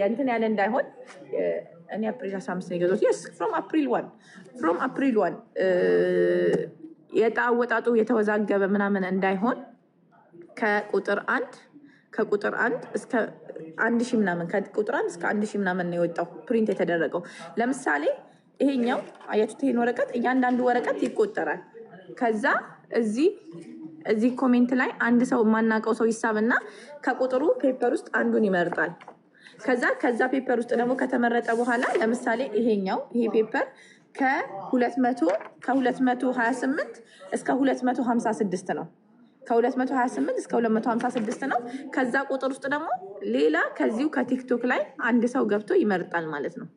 የእንትን ያለ እንዳይሆን እኔ አፕሪል 15 ነው የገዛሁት። yes from April 1 የዕጣ አወጣጡ የተወዛገበ ምናምን እንዳይሆን ከቁጥር 1 እስከ 1000 ምናምን ከቁጥር 1 እስከ 1000 ምናምን ነው የወጣው ፕሪንት የተደረገው። ለምሳሌ ይሄኛው አያችሁት? ይሄን ወረቀት እያንዳንዱ ወረቀት ይቆጠራል። ከዛ እዚህ ኮሜንት ላይ አንድ ሰው የማናውቀው ሰው ይሳብና ከቁጥሩ ፔፐር ውስጥ አንዱን ይመርጣል። ከዛ ፔፐር ውስጥ ደግሞ ከተመረጠ በኋላ ለምሳሌ ይሄ ፔፐር ከ228 እስከ 256 ነው። ከ228 እስከ 256 ነው። ከዛ ቁጥር ውስጥ ደግሞ ሌላ ከዚሁ ከቲክቶክ ላይ አንድ ሰው ገብቶ ይመርጣል ማለት ነው።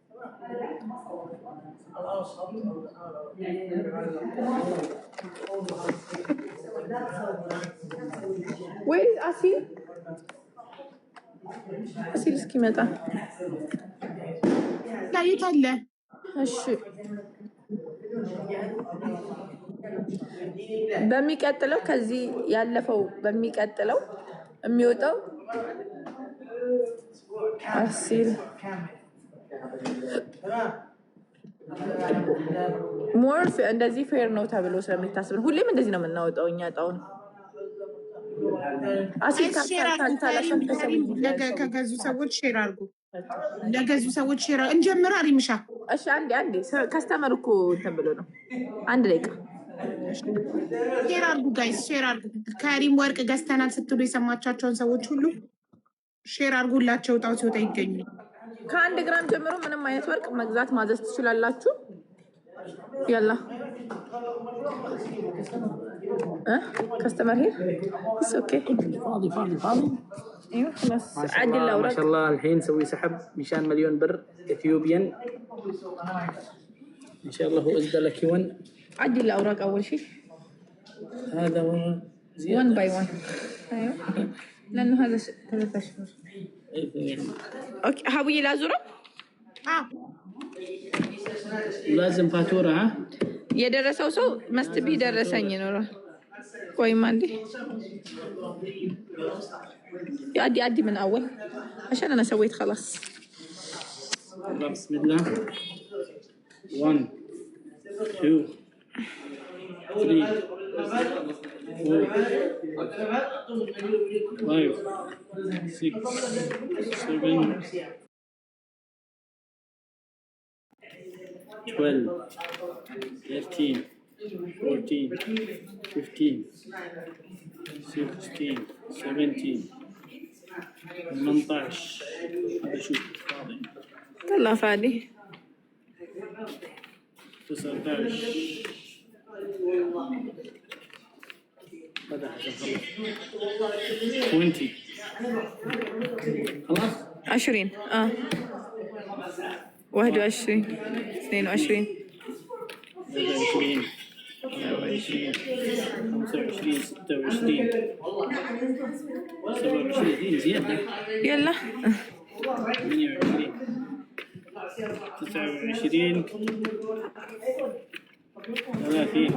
ወይ አሲል እስኪመጣ ታይታለ። እሺ በሚቀጥለው ከዚህ ያለፈው በሚቀጥለው የሚወጣው አሲል ሞርፍ እንደዚህ ፌር ነው ተብሎ ስለሚታስብ ሁሌም እንደዚህ ነው የምናወጣው እኛ ጣውን አሲል ከገዙ ሰዎች ሼር አድርጉ። ለገዙ ሰዎች ሼር እንጀምር። አሪምሻ እሺ፣ አንዴ ከስተመር እኮ እንትን ብሎ ነው። አንድ ደቂቃ ሼር አድርጉ ጋይስ፣ ሼር አድርጉ። ከሪም ወርቅ ገዝተናል ስትሉ የሰማቻቸውን ሰዎች ሁሉ ሼር አድርጉላቸው። እጣው ሲወጣ ይገኙ። ከ1 ግራም ጀምሮ ምንም አይነት ወርቅ መግዛት ማዘዝ ትችላላችሁ። يلا كاستمر هير بس اوكي ايوه خلاص عدل الاوراق. ما شاء الله الحين نسوي سحب مشان مليون بر اثيوبيان ان شاء الله. هو ازدى لك 1 عدل الاوراق اول شيء. هذا 1 باي 1 ايوه لانه هذا 3 اشهر. اوكي هاوي لازوره لازم فاتورة. ها የደረሰው ሰው መስት ቢደረሰኝ ነው። ቆይማ እንዴ عادي من اول عشان انا سويت خلاص. بسم الله 1 2 3 4 5 6 7 12 13 14 15 16 17 18. هذا شوف فاضي. طلع فادي 19. هذا عشان خلص 20. خلاص 20 21 22 23 24 25 26 27 زيادة. يلا 28 29 30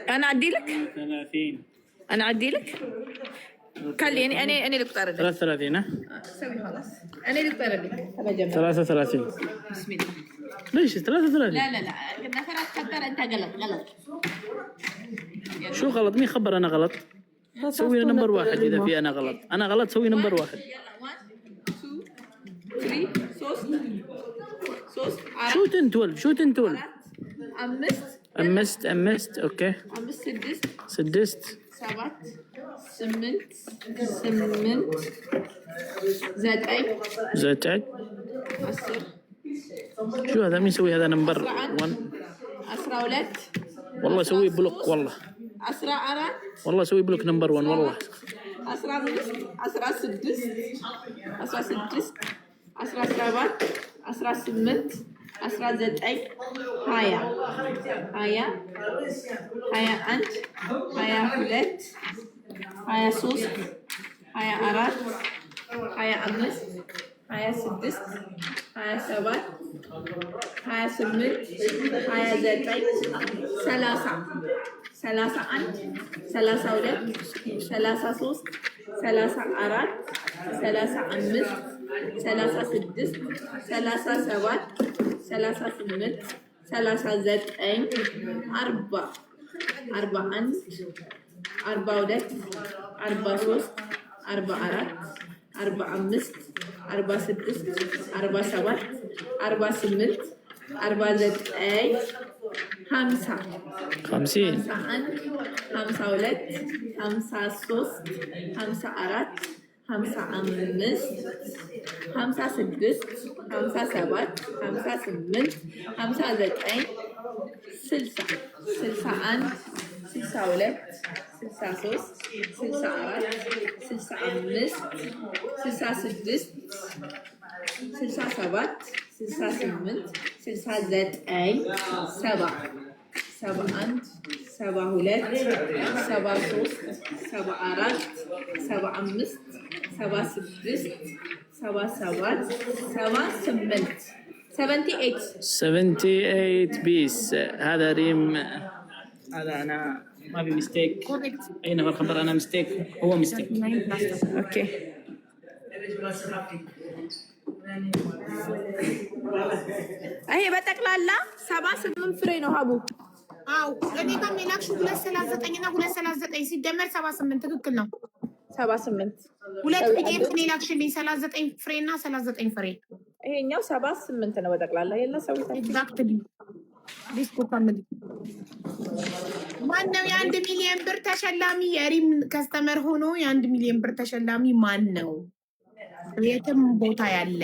انا اعدي لك 30 انا اعدي لك خلي انا اللي اختار لك 33. ها سوي خلاص انا اللي اختار لك. ابى جنب 33. بسم الله. ليش 33؟ لا نفرات خطر انت غلط. شو غلط؟ مين خبر انا غلط؟ سوي نمبر 1 اذا في انا غلط سوي نمبر 1. يلا 1 2 3 صوص شو تنتول 5 اوكي 6 7 8 9 10 شو هذا؟ مين يسوي هذا نمبر 1؟ 12 والله سوي بلوك والله 14 والله سوي بلوك نمبر 1 والله 15 16 17 18 19 20 21 22 23 24 25 26 27 28 29 30 31 32 33 34 35 36 37 38 39 40 41 42 43 44 45 46 47 48 49 50 50 51 52 53 54 55 56 57 58 59 60 61 62 63 64 65 66 67 68 69 70 71 72 73 74 75 76 77 78 78 بيس. هذا ريم، هذا انا ما في مستيك. كوريكت. اي نفر خبر انا مستيك، هو مستيك. اوكي هي በጠቅላላ 78 ፍሬ ነው ሀቡ። አዎ እኔ ጋር የላክሽው 239 እና 239 ሲደመር 78 ትክክል ነው። 78 ሁለት ፒዲኤፍ ነው የላክሽልኝ 39 ፍሬ እና 39 ፍሬ። ይሄኛው 78 ነው በጠቅላላ የለ ሰው ኤግዛክትሊ ዲስኮ ፋሚሊ። ማነው የ1 ሚሊዮን ብር ተሸላሚ? የሪም ከስተመር ሆኖ የ1 ሚሊዮን ብር ተሸላሚ ማን ነው? የትም ቦታ ያለ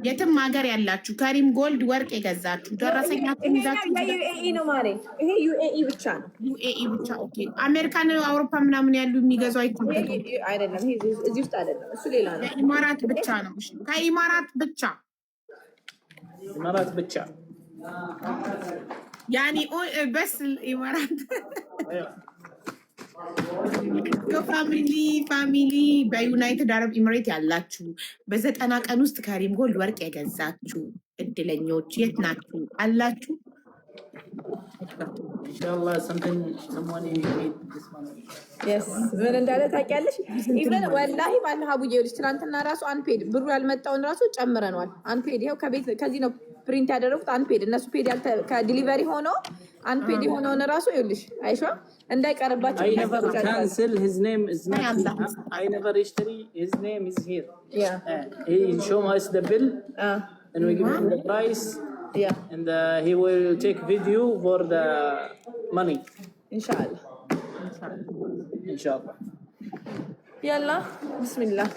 የትም ሀገር ያላችሁ ከሪም ጎልድ ወርቅ የገዛችሁ ደረሰኛችሁን ይዛችሁ። ዩኤኢ ነው ማለት ይሄ ዩኤኢ ብቻ ነው። ዩኤኢ ብቻ ኦኬ። አሜሪካን አውሮፓ ምናምን ያሉ የሚገዙ አይደለም። ይሄ እዚህ ውስጥ አይደለም፣ እሱ ሌላ ነው። ኢማራት ብቻ ነው። እሺ ከኢማራት ብቻ ኢማራት ብቻ ያኒ በስ ኢማራት ፋሚሊ በዩናይትድ አረብ ኤምሬት ያላችሁ በ90 ቀን ውስጥ ከሪም ጎልድ ወርቅ የገዛችሁ እድለኞች የት ናችሁ አላችሁ? ኢንሻአላህ someone need this money. yes ምን እንዳለ ታውቂያለሽ? ኢቭን ወላሂ ባለ ሀቡዬ ልጅ ትናንትና ራሱ አንፔድ ብሩ ያልመጣውን ራሱ ጨምረናል። አንፔድ ይኸው ከዚህ ነው ፕሪንት ያደረጉት አንፔድ። እነሱ ፔድ ከዲሊቨሪ ሆኖ አንፔድ የሆነውን ራሱ ይኸውልሽ አይሻ እንዳይቀርባችሁ። I never cancel, his name is not here. I never history, his name is here. Yeah. He show us the bill and we give him the price. Yeah. And he will take video for the money. ኢንሻአላህ Inshallah. ያላ ቢስሚላህ።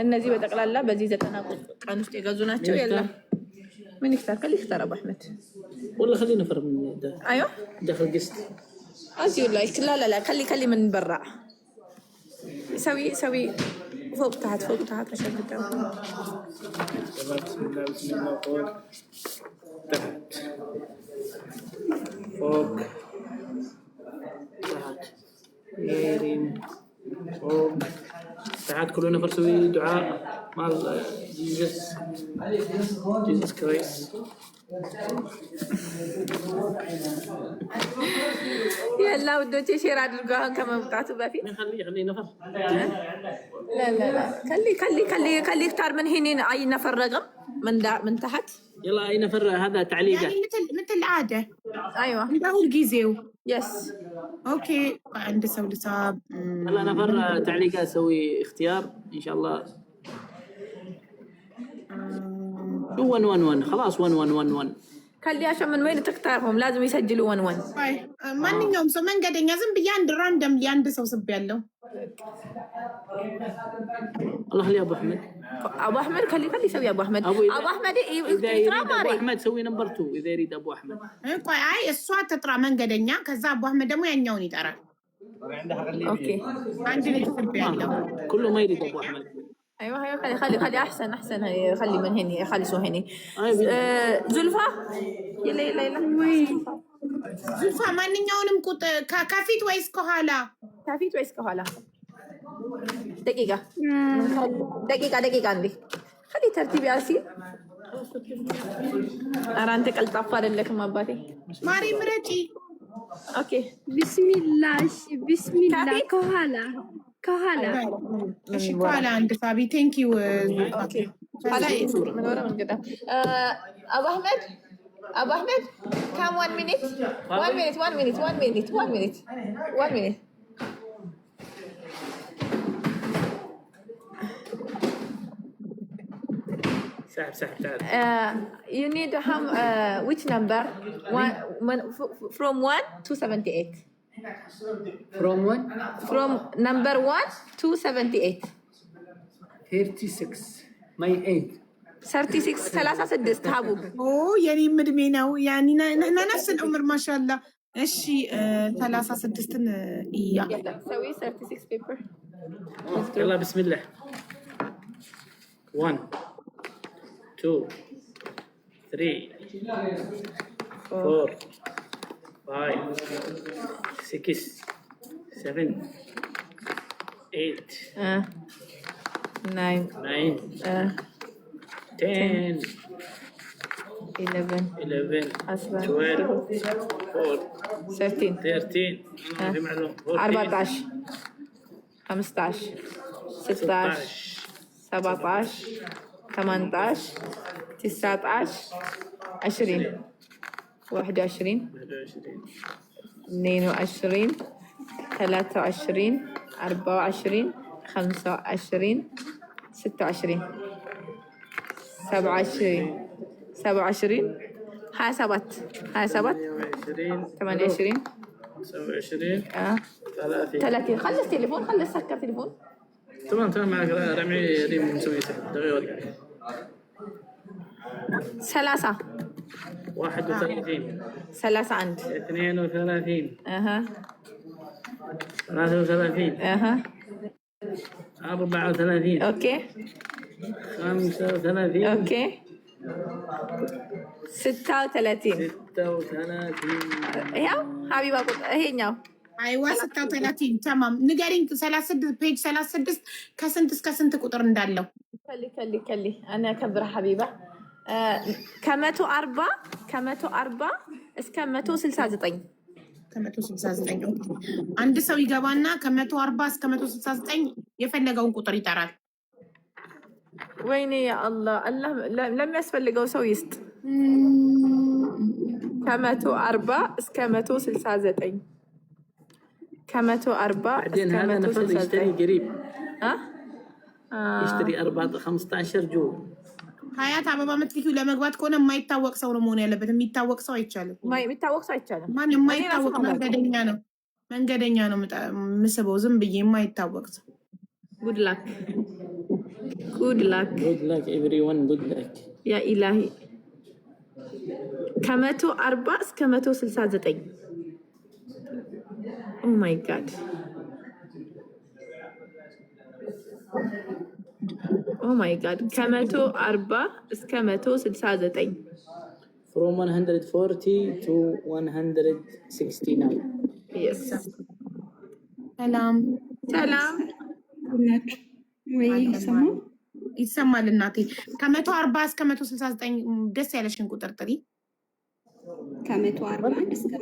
እነዚህ በጠቅላላ በዚህ 90 ቀን ውስጥ የገዙ ናቸው። ያላ ምን ይፍታር ከሊ ይፍታር አቡ አህመድ والله خلينا نفر من ده. ايوه دخل قسط ازيو لايك لا خلي من برا سوي فوق تحت عشان تبدأ. بسم الله فوق تحت فوق تحت يرين فوق تحت. كل نفر سوي دعاء مع جيسس كرايست. يلا ودوتي شير አድርገው ከመምጣቱ በፊት خلي نفر. لا خلي اختار من هنا اي نفر رقم من تحت. يلا اي نفر هذا تعليقات يعني مثل العاده. ايوه بقول جيزيو. يس اوكي عند سو لصاب. يلا نفر تعليقات سوي اختيار ان شاء الله. شو 111 خلاص 111 خلي عشان من وين تختارهم لازم يسجلوا 11. طيب ማንኛውም ሰው መንገደኛ ዝም ብዬ አንድ ራንደም ሊያንድ ሰው ስብ ያለው الله لي ابو احمد. ابو احمد خلي يسوي ابو احمد. ابو احمد ابو احمد سوي نمبر 2 اذا يريد ابو احمد. ቆይ አይ እሷ ተጥራ መንገደኛ ከዛ አቡ አህመድ ደግሞ ያኛውን ይጠራል። اوكي አንድ ልጅ ስብ ያለው كله ما يريد ابو احمد. ايوه خلي احسن خلي من هنا خلصوا هنا. زلفة يلا ዙፋ ማንኛውንም ቁጥር ከፊት ወይስ ከኋላ? ከፊት ወይስ ከኋላ? ደቂቃ እንዴ خلي ترتيب ياسين. ኧረ አንተ ቀልጣፋ አይደለክም አባቴ። ማሪ ምረጪ اوكي بسم الله بسم الله كافي؟ كهلا እሺ ከኋላ አንድ ሳቢ ቴንክ ዩ اوكي هلا من ورا من قدام ابو احمد ابو احمد كم 1 minute 1 minute 1 minute 1 minute 1 minute 1 minute سحب تعال. you need which number from 1 to 78 From one from number 1 to 78 36 my age 36 36 حبوب የኔም እድሜ ነው ያኒ ነፍስ العمر ማሻአላ እሺ 36ን እያ يلا سوي 36 paper يلا بسم الله 1 2 3 4 5 6 7 8 9 9 10 11 11 أصلاً. 12 13 13 ما في معلوم 14 15 16 17 18 19 20 21 22 23 24 25 26 27 27 27 27 28 27 30 30 خلص تليفون خلص سكر تليفون تمام معك رمي ريم مسوي دقيقة 30 31 30 عند 32 اها 33 اها 34 اوكي 35 اوكي 36 36 ያው ሀቢባ ቁጥር ይሄኛው አይዋ 36 ተማም ንገሪኝ 36 ፔጅ 36 ከስንት እስከ ስንት ቁጥር እንዳለው ከሊ انا كبر حبيبه ከ140 እስከ 169 ከ169 አንድ ሰው ይገባና ከ140 እስከ 169 የፈለገውን ቁጥር ይጠራል። ወይኔ ያ አላህ አላህ ለሚያስፈልገው ሰው ይስጥ። ከ140 እስከ 169 ከ140 بعدين እስከ هذا نفذ يشتري 169 قريب ها يشتري 15 جو ሀያት አበባ የምትልኪው ለመግባት ከሆነ የማይታወቅ ሰው ነው መሆን ያለበት። የሚታወቅ ሰው አይቻልም። የሚታወቅ ሰው አይቻልም። ማን የማይታወቅ መንገደኛ ነው የምስበው። ዝም ብዬ የማይታወቅ ሰው ጉድ ላክ good luck everyone good luck ያ ኢላሂ ከ140 እስከ 169 ኦ ማይ ጋድ ኦ ማይ ጋድ ከ140 እስከ 169 from 140 to 169 yes ሰላም ናችሁ ወይ ሰሙ ይሰማል። እናቴ ከ140 እስከ 169 ደስ ያለሽን ቁጥር ጥሪ። ከ141 እስከ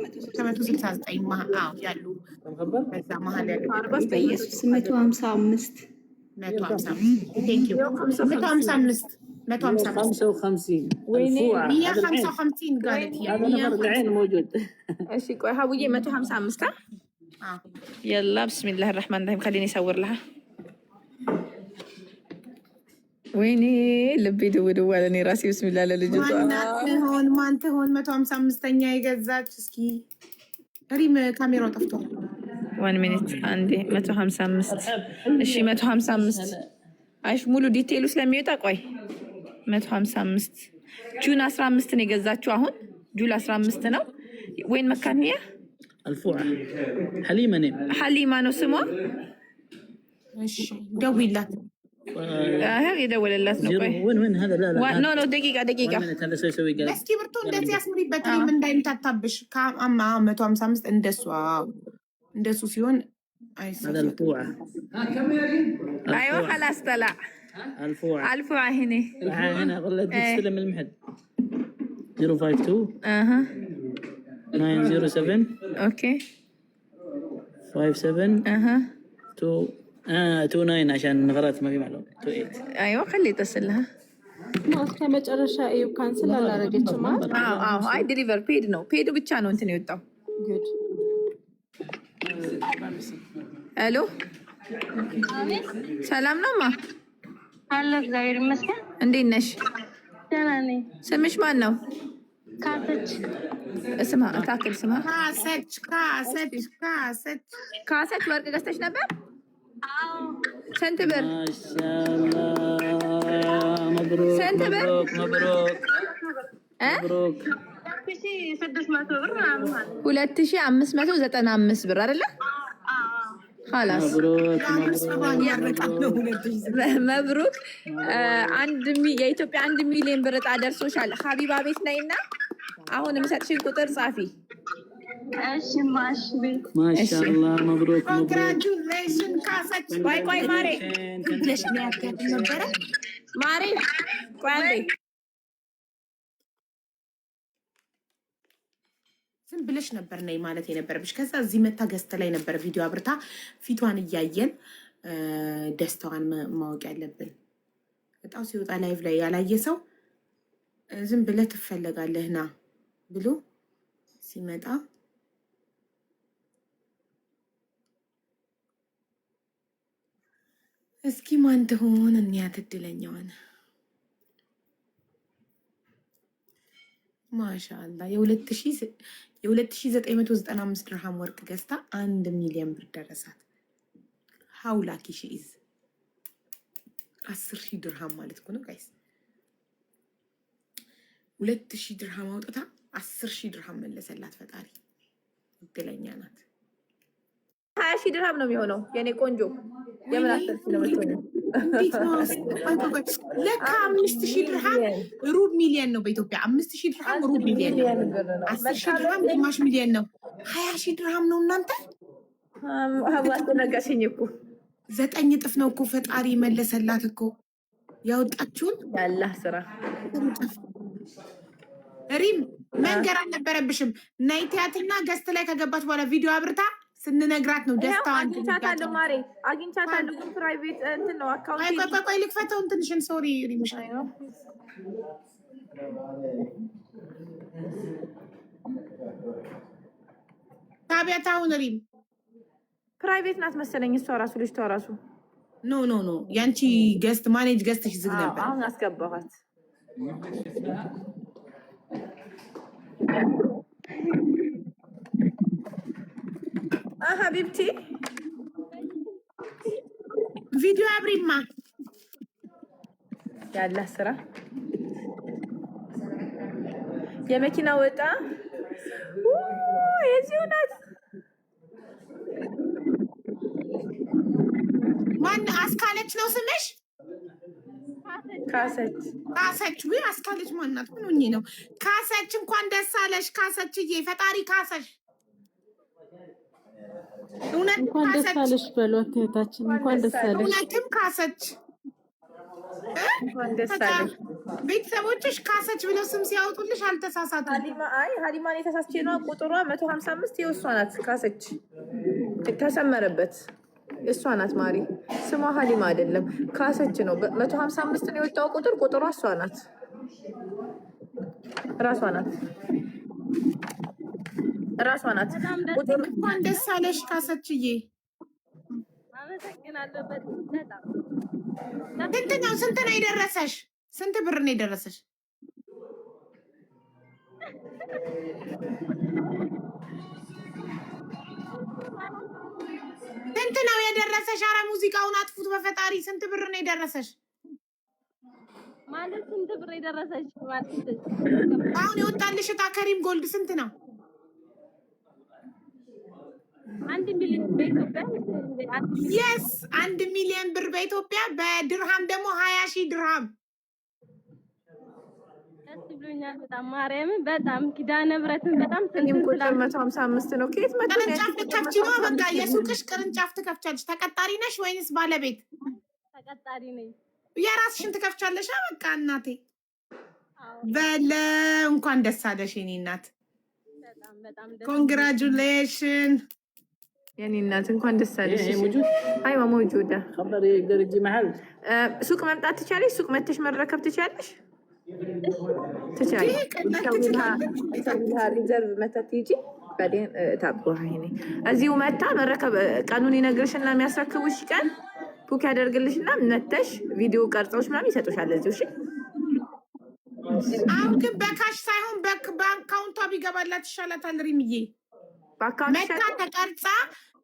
169 መሀል ያሉ በዛ መሀል ያሉ በኢየሱስ 155 ቴንክ ዩ 155 55 وين؟ 155 قالت هي هذا نمبر العين موجود ايش كوي هاويه 155 يلا بسم الله الرحمن الرحيم خليني اصور لها ويني لبي دو على راسي بسم الله للجوت ማን ትሆን 155ኛ የገዛች እስኪ ሪም ካሜራው ጠፍቷል። 1 ሚኒት አንዴ 155 እሺ 155 አይሽ ሙሉ ዲቴይሉ ስለሚወጣ ቆይ 155 ጁን 15 ነው የገዛችው። አሁን ጁን 15 ነው። ወይን መካኒያ الفوعة حليمة ነው ስሟ። እሺ ደውይላት። የደወለላት ነው። ቆይ وين هذا لا ኖ ደቂቃ هذا سوي قال እስኪ ብርቱ እንደዚህ ያስምሪበት ሪም እንዳይምታታብሽ። ከአማ 155 እንደሱ ሲሆን هذا الفوعة ايوه خلاص طلع الفوعة هنا والله تستلم المحل 052 907 اوكي 57 اها 29 عشان نغرات ما في معلومة 28 ايوه خليه يتصل لها እስከ መጨረሻ እዩ ካንስል አላረገችም ማለት አዎ አይ ዲሊቨር ፔድ ነው ፔዱ ብቻ ነው እንትን የወጣው ጉድ ሄሎ ሰላም ነው ማ አለ እግዚአብሔር ይመስገን። እንዴት ነሽ ደህና ነኝ። ስምሽ ማን ነው ካሰች ስማ ታክል ስማ ካሰች ወርቅ ገዝተሽ ነበር ስንት ብር ما شاء الله مبروك سنت بر؟ مبروك مبروك 600 ብር ምናምን ማለት ነው። 2595 ብር አይደለ خلاص مبروك መብሩክ የኢትዮጵያ 1 ሚሊዮን ብር ዕጣ ደርሶሻል ሀቢባ ቤት ነይና አሁን የምሰጥሽን ቁጥር ጻፊ እሺ ማሽ ቤት ما شاء الله مبروك مبروك ኮንግራጁሌሽን ካሰች ቆይ ማሬ ብለሽ ያከት ነበረ ማሬ ቆይ አንዴ ዝም ብለሽ ነበር ነይ ማለት የነበረብሽ። ከዛ እዚህ መታ ገዝተ ላይ ነበር ቪዲዮ አብርታ ፊቷን እያየን ደስታዋን ማወቅ ያለብን። እጣው ሲወጣ ላይቭ ላይ ያላየ ሰው ዝም ብለህ ትፈለጋለህ ና ብሎ ሲመጣ እስኪ ማን ትሆን እንያት እድለኛዋን። ማሻአላ የ2995 ድርሃም ወርቅ ገዝታ 1 ሚሊዮን ብር ደረሳት። ሀውላኪ ሺኢዝ 10,000 ድርሃም ማለት እኮ ነው ጋይስ። 2,000 ድርሃም አውጥታ 10,000 ድርሃም መለሰላት ፈጣሪ። እድለኛ ናት። 20,000 ድርሃም ነው የሚሆነው የኔ ቆንጆ የምን አሰርሽ ነው የምትሆነው እንዴት ነው ለካ 5,000 ድርሃም ሩብ ሚሊዮን ነው በኢትዮጵያ። 5,000 ድርሃም ሩብ ሚሊዮን ነው። 10,000 ድርሃም ግማሽ ሚሊዮን ነው። 20,000 ድርሃም ነው እናንተ። ሀዋስ ነገሽኝ እኮ 9 እጥፍ ነው እኮ ፈጣሪ መለሰላት እኮ ያወጣችሁን። ያላህ ስራ ሪም መንገር አልነበረብሽም። ናይቲያትና ገስት ላይ ከገባች በኋላ ቪዲዮ አብርታ ስንነግራት ነው ደስታዋን። አግኝቻታለሁ ማሬ አግኝቻታለሁ። ፕራይቬት እንትን ነው አካውንት። ቆይ ልክፈተውን ትንሽን። ሶሪ ሪምሽ ነው ታቢያታውን ሪም ፕራይቬት ናት መሰለኝ እሷ ራሱ ልጅቷ ራሱ። ኖ ያንቺ ገስት ማኔጅ ገስትሽ ዝግ ነበር። አሁን አስገባኋት። ሀቢብቲ ቪዲዮ አብሪማ ያለ ስራ የመኪና ወጣ የዚሁ ናት። ማን አስካለች ነው ስምሽ? ካሰች ወይ አስካለች ማናት? ምን ሆኜ ነው? ካሰች እንኳን ደስ አለሽ ካሰችዬ፣ ፈጣሪ ካሰሽ። እንኳን ደስ አለሽ በሏት እህታችን፣ እንኳን ደስ አለሽ። እውነትም ካሰች። ቤተሰቦችሽ ካሰች ብለው ስም ሲያወጡልሽ አልተሳሳቱም። ሀሊማን የተሳስቼ ነው። ቁጥሯ 155 የእሷ ናት። ካሰች ተሰመረበት እሷ ናት። ማሪ ስሟ ሀሊማ አይደለም ካሰች ነው። 155 ነው የወጣው ቁጥር። ቁጥሯ እሷ ናት፣ ራሷ ናት። እንኳን ደስ አለሽ ካሰችዬ። ስንት ነው የደረሰሽ? ስንት ብር ነው የደረሰሽ? ስንት ነው የደረሰሽ? ኧረ ሙዚቃውን አጥፉት በፈጣሪ። ስንት ብር ነው የደረሰሽ? ማለት ስንት ብር የደረሰሽ ማለት አሁን የወጣልሽ ዕጣ ከሪም ጎልድ ስንት ነው? 1 ሚሊዮን በኢትዮጵያ። የስ 1 ሚሊዮን ብር በኢትዮጵያ። በድርሃም ደግሞ 20,000 ድርሃም። ደስ ብሎኛል በጣም ማርያምን፣ በጣም ኪዳነ ምሕረትን በጣም እኔም ቁጥር 155 ነው። ከየት መጣ? ቅርንጫፍ ትከፍቺ ነው? በቃ የሱቅሽ ቅርንጫፍ ትከፍቻለሽ። ተቀጣሪ ነሽ ወይንስ ባለቤት? ተቀጣሪ ነኝ። የራስሽን ትከፍቻለሽ። በቃ እናቴ በለ እንኳን ደስ አለሽ የኔ እናት። በጣም ደስ ኮንግራጁሌሽን يعني الناس እንኳን ደስ አለሽ هي موجود ايوه موجوده خبر يقدر يجي محل ሱቅ መምጣት ትችያለሽ ሱቅ መተሽ መረከብ ትችያለሽ ትችያለሽ تسويها ريزرف متى تيجي بعدين ታጥቦها هنا እዚሁ መታ መረከብ ቀኑን ይነግርሽና የሚያስረክቡሽ ቀን ቡክ ያደርግልሽና መተሽ ቪዲዮ ቀርጸውሽ ምናምን ይሰጡሻል እዚሁ እሺ አሁን ግን በካሽ ሳይሆን ባንክ አካውንቷ ቢገባላት ይሻላታል ሪምዬ መታ ተቀርጻ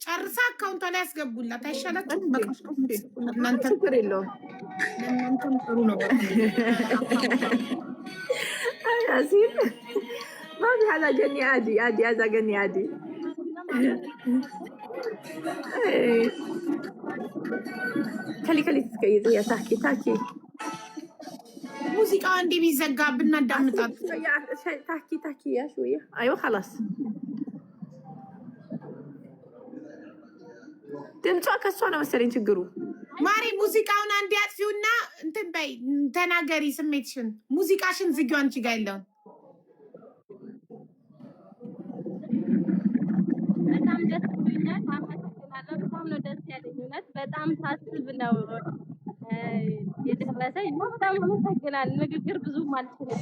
ጨርሳ አካውንቷ ላይ ያስገቡላት አይሻላትም በካሽ እናንተ ችግር የለውም ለእናንተም ጥሩ ነው ياسين ما في حدا جني عادي عادي هذا جني عادي خلي تسكيزي يا تحكي ሙዚቃ እንዴ ቢዘጋ ብናዳምጣት تحكي يا شوية ايوه خلاص ድምጿ ከሷ ነው መሰለኝ ችግሩ ማሪ ሙዚቃውን አንዴ አጥፊውና እንትን በይ ተናገሪ ስሜትሽን ሙዚቃሽን ዝጊው አንቺ ጋር ያለውን በጣም ደስ ብሎኛል አመሰግናለሁ በጣም ነው ደስ ያለኝ እውነት በጣም ሳስብ ነው የደረሰኝ በጣም አመሰግናለሁ ንግግር ብዙም አልችልም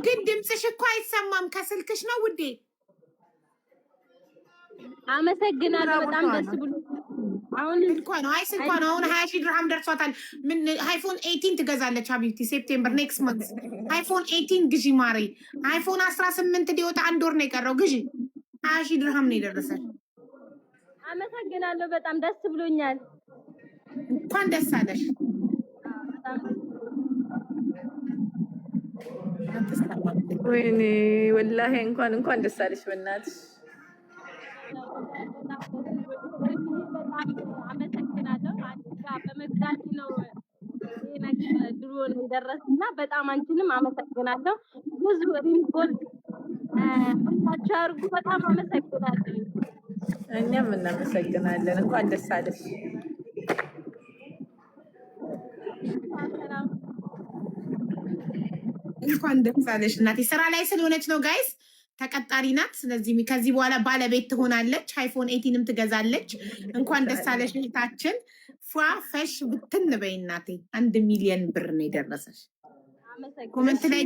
ግን ድምፅሽ እኮ አይሰማም ከስልክሽ ነው ውዴ አመሰግናለሁ በጣም ደስ ብሎኛል አሁን እንኳን አሁን 20,000 ድርሃም ደርሷታል ምን አይፎን 18 ትገዛለች ሀቢብቲ ሴፕቴምበር ኔክስት መንት አይፎን 18 ግዢ ማሪ አይፎን 18 ሊወጣ አንድ ወር ነው የቀረው ግዢ 20,000 ድርሃም ነው የደረሰች አመሰግናለሁ በጣም ደስ ብሎኛል እንኳን ደስ አለሽ ወይኔ ወላሂ እንኳን ደስ አለሽ በእናትሽ አመሰግናለሁ በመግዛት ነው ድሮ ነው የደረስና በጣም አንቺንም አመሰግናለሁ ብዙ ሪምቦል ሁላችሁ አርጉ በጣም አመሰግናለሁ እኛም እናመሰግናለን እንኳን ደስ አለሽ እንኳን ደስ አለሽ እናቴ ስራ ላይ ስለሆነች ነው ጋይስ ተቀጣሪ ናት ስለዚህ ከዚህ በኋላ ባለቤት ትሆናለች አይፎን 18ም ትገዛለች እንኳን ደስ አለሽ እህታችን ፏፈሽ ብትን በይ እናቴ 1 ሚሊዮን ብር ነው የደረሰሽ ኮሜንት ላይ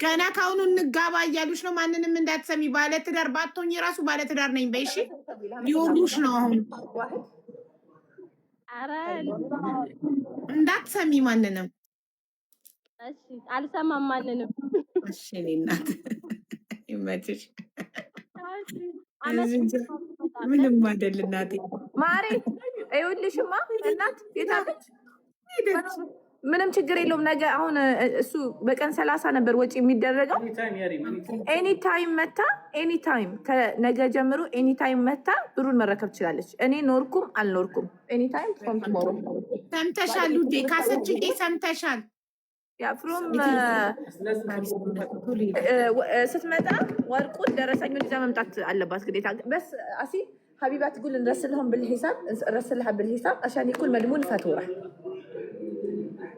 ገና ካሁኑ እንጋባ እያሉሽ ነው ማንንም እንዳትሰሚ ባለትዳር ባትሆኚ ራሱ ባለትዳር ነኝ በይሽ ሊወሩሽ ነው አሁን አረ እንዳትሰሚ ማንንም እሺ አልሰማም ማንንም እሺ እናት ይመችሽ ምንም አይደል እናቴ ማሪ አይውልሽማ እናት የታለች ምንም ችግር የለውም ነገ አሁን እሱ በቀን 30 ነበር ወጪ የሚደረገው ኤኒ ታይም መታ ኤኒ ታይም ከነገ ጀምሮ ኤኒ ታይም መታ ብሩን መረከብ ትችላለች እኔ ኖርኩም አልኖርኩም ኤኒ ታይም ፍሮም ቱሞሮ ሰምተሻል ውዴ ካሰችኝ ሰምተሻል ያ ፍሮም ስትመጣ ወርቁን ደረሰኙን ይዛ መምጣት አለባት ግዴታ በስ አሲ حبيبه تقول نرسلهم بالحساب نرسلها بالحساب عشان يكون مضمون فاتوره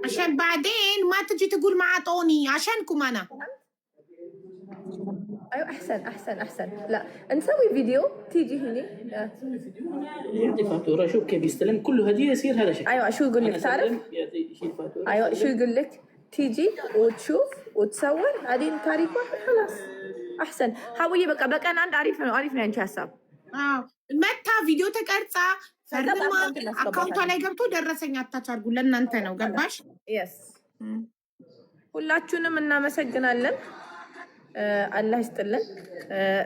عشان بعدين ما تجي تقول مع طوني عشانكم انا ايوه احسن لا نسوي فيديو تيجي هنا يعطي فاتوره شوف كيف يستلم كله هديه يصير هذا شيء ايوه شو يقول لك تعرف ايوه شو يقول لك تيجي وتشوف وتصور بعدين تاريخ واحد خلاص احسن حاولي بقى انا عارف انت حساب መታ ቪዲዮ ተቀርጻ ፈርማ አካውንቷ ላይ ገብቶ ደረሰኝ አታቻርጉ ለእናንተ ነው ገባሽ የስ ሁላችሁንም እናመሰግናለን አላህ ይስጥልን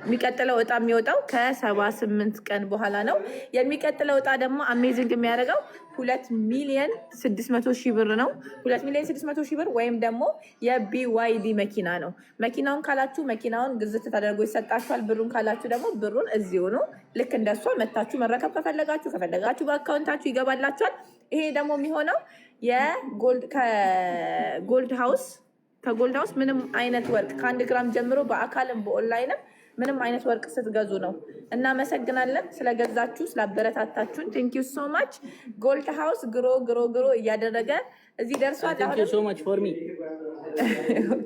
የሚቀጥለው እጣ የሚወጣው ከ78 ቀን በኋላ ነው የሚቀጥለው እጣ ደግሞ አሜዚንግ የሚያደርገው 2,600,000 ብር ነው 2,600,000 ብር ወይም ደግሞ የቢዋይዲ መኪና ነው መኪናውን ካላችሁ መኪናውን ግዝት ተደርጎ ይሰጣችኋል ብሩን ካላችሁ ደግሞ ብሩን እዚሁ ነው ልክ እንደሷ መታችሁ መረከብ ከፈለጋችሁ በአካውንታችሁ ይገባላችኋል ይሄ ደግሞ የሚሆነው ከጎልድ ሃውስ ምንም አይነት ወርቅ ከ1 ግራም ጀምሮ በአካልም በኦንላይንም ምንም አይነት ወርቅ ስትገዙ ነው እናመሰግናለን ስለገዛችሁ ስላበረታታችሁን ቴንክ ዩ ሶ ማች ጎልድ ሃውስ ግሮ እያደረገ እዚህ ደርሷል ቴንክ ዩ ሶ ማች ፎር ሚ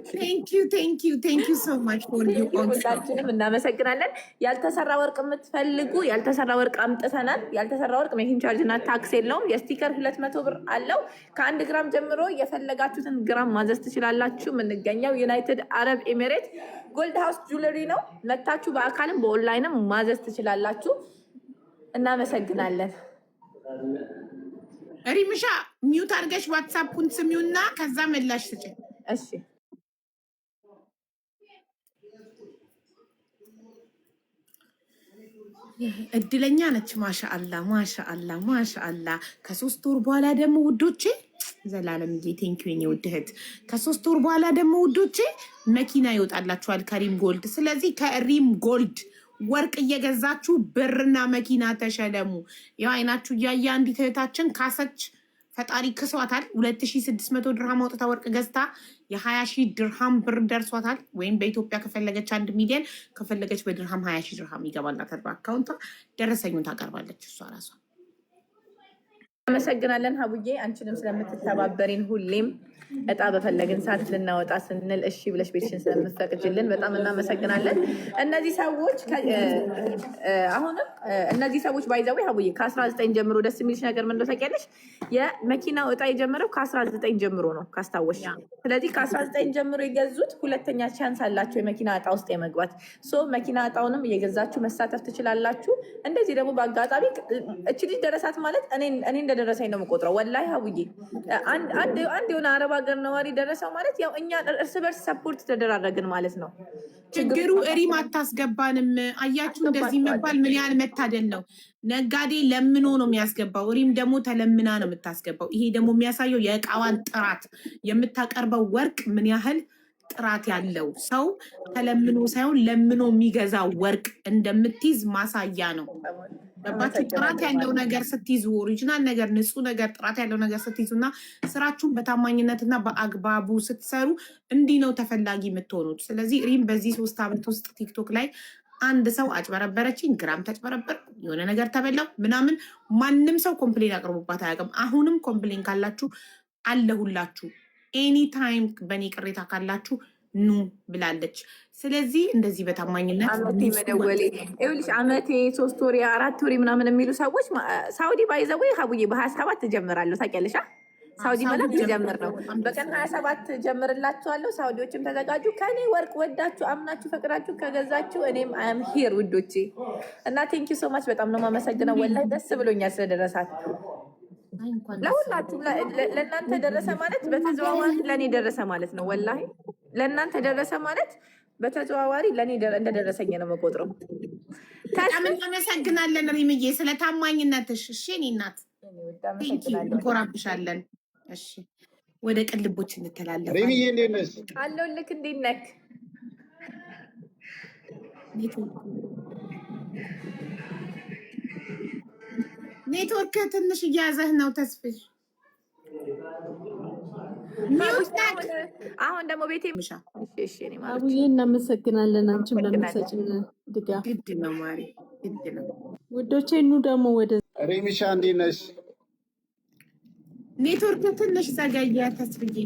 ቴንክ ዩ ሶ ማች ፎር ዩ ሁላችንም እናመሰግናለን። ያልተሰራ ወርቅ የምትፈልጉ ያልተሰራ ወርቅ አምጥተናል። ያልተሰራ ወርቅ ሜኪንግ ቻርጅ እና ታክስ የለውም። የስቲከር 200 ብር አለው። ከ1 ግራም ጀምሮ የፈለጋችሁትን ግራም ማዘዝ ትችላላችሁ። የምንገኘው ዩናይትድ አረብ ኤሚሬት ጎልድ ሃውስ ጁለሪ ነው። መታችሁ በአካልም በኦንላይንም ማዘዝ ትችላላችሁ። እናመሰግናለን። ሪምሻ ሚውት አድርገሽ ዋትሳፑን ስሚውና ከዛ ምላሽ ስጭ። እሺ እድለኛ ነች። ማሻአላ ማሻአላ ማሻአላ። ከ3 ወር በኋላ ደግሞ ውዶቼ ዘላለም ቴንኪው የኔ ውድ እህት። ከ3 ወር በኋላ ደግሞ ውዶቼ መኪና ይወጣላችኋል ከሪም ጎልድ። ስለዚህ ከሪም ጎልድ ወርቅ እየገዛችሁ ብርና መኪና ተሸለሙ። ያው አይናችሁ እያየ አንዲት እህታችን ካሰች ፈጣሪ ክሷታል። 2600 ድርሃም አውጥታ ወርቅ ገዝታ የ20,000 ድርሃም ብር ደርሷታል። ወይም በኢትዮጵያ ከፈለገች 1 ሚሊዮን ከፈለገች በድርሃም 20,000 ድርሃም ይገባላታል በአካውንቷ። ደረሰኙን ታቀርባለች እሷ ራሷ። አመሰግናለን ሀቡዬ፣ አንቺንም ስለምትተባበሪን ሁሌም እጣ በፈለግን ሰዓት ልናወጣ ስንል እሺ ብለሽ ቤትሽን ስለምትፈቅጅልን በጣም እናመሰግናለን። እነዚህ ሰዎች አሁንም እነዚህ ሰዎች ባይዘው ሀቡዬ ከ19 ጀምሮ ደስ የሚልሽ ነገር ምን እንደው ታውቂያለሽ? የመኪናው እጣ የጀመረው ከ19 ጀምሮ ነው ካስታወሽ። ስለዚህ ከ19 ጀምሮ የገዙት ሁለተኛ ቻንስ አላቸው የመኪና እጣ ውስጥ የመግባት። ሶ መኪና እጣውንም እየገዛችሁ መሳተፍ ትችላላችሁ። እንደዚህ ደግሞ በአጋጣሚ እቺ ልጅ ደረሳት ማለት እኔ እንደደረሰኝ ነው የምቆጥረው። ወላሂ ሀቡዬ አንድ የሆነ አረብ ሀገር ነዋሪ ደረሰው ማለት ያው እኛ እርስ በርስ ሰፖርት ተደራረግን ማለት ነው። ችግሩ ሪም አታስገባንም። አያችሁ እንደዚህ መባል ምን ያህል መታደል ነው። ነጋዴ ለምኖ ነው የሚያስገባው፣ ሪም ደግሞ ተለምና ነው የምታስገባው። ይሄ ደግሞ የሚያሳየው የእቃዋን ጥራት፣ የምታቀርበው ወርቅ ምን ያህል ጥራት ያለው ሰው ተለምኖ ሳይሆን ለምኖ የሚገዛው ወርቅ እንደምትይዝ ማሳያ ነው። ገባችሁ? ጥራት ያለው ነገር ስትይዙ፣ ኦሪጂናል ነገር፣ ንጹህ ነገር፣ ጥራት ያለው ነገር ስትይዙ እና ስራችሁን በታማኝነትና በአግባቡ ስትሰሩ እንዲህ ነው ተፈላጊ የምትሆኑት። ስለዚህ ሪም በዚህ 3 ዓመት ውስጥ ቲክቶክ ላይ አንድ ሰው አጭበረበረችኝ፣ ግራም ተጭበረበር፣ የሆነ ነገር ተበላው ምናምን ማንም ሰው ኮምፕሌን አቅርቦባት አያውቅም። አሁንም ኮምፕሌን ካላችሁ አለሁላችሁ። ኤኒ ታይም በእኔ ቅሬታ ካላችሁ ኑ ብላለች። ስለዚህ እንደዚህ በታማኝነት መደወሌ ይኸውልሽ፣ አመቴ 3 ወር 4 ወር ምናምን የሚሉ ሰዎች ሳውዲ ባይዘው ሀቡዬ በ27 ጀምራለሁ። ታውቂያለሽ? ሳውዲ ማለት ጀምር ነው። በቀን 27 ጀምርላችኋለሁ። ሳውዲዎችም ተዘጋጁ። ከኔ ወርቅ ወዳችሁ አምናችሁ ፈቅዳችሁ ከገዛችሁ እኔም አም ሂር ውዶቼ። እና ቴንኪው ሶ ማች በጣም ነው የማመሰግነው። ወላሂ ደስ ብሎኛል ስለደረሳት። ለሁላችሁ ለእናንተ ደረሰ ማለት በተዘዋዋሪ ለእኔ ደረሰ ማለት ነው። ወላሂ ለእናንተ ደረሰ ማለት በተዘዋዋሪ ለእኔ እንደደረሰኝ ነው መቆጥረው። በጣም እናመሰግናለን ሪምዬ ስለ ታማኝነትሽ። እሺ እኔ እናት እንኮራብሻለን። እሺ ወደ ቅልቦች እንተላለፋለን። ሪምዬ እንዴት ነሽ? አለሁልህ። እንዴት ነህ? ኔትወርክ ትንሽ እያያዘህ ነው ተስፍሽ። አሁን ደግሞ ቤቴ አቡዬ እናመሰግናለን። አንቺም ለምትሰጭን ድጋፍ ግድ ነው ማሪ፣ ግድ ነው ውዶቼ። ኑ ደግሞ ወደ ሪሚሻ እንዴት ነሽ? ኔትወርክ ትንሽ ዘገየ ተስፍዬ።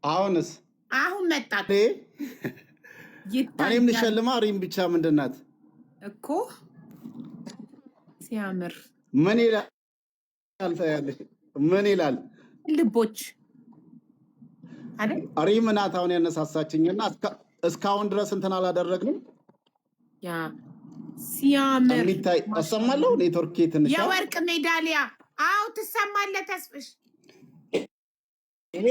አሁንስ? አሁን መጣ እኔም ልሸልማ። ሪም ብቻ ምንድን ናት እኮ ሲያምር። ምን ይላል? ምን ይላል? ልቦች አይደል? ሪም ናት አሁን ያነሳሳችኝና እስካሁን ድረስ እንትን አላደረግንም። ያ ሲያምር የሚታይ አሰማለሁ። ኔትወርክ ትንሽ የወርቅ ሜዳሊያ። አዎ ትሰማለህ ተስፍሽ? ይሄ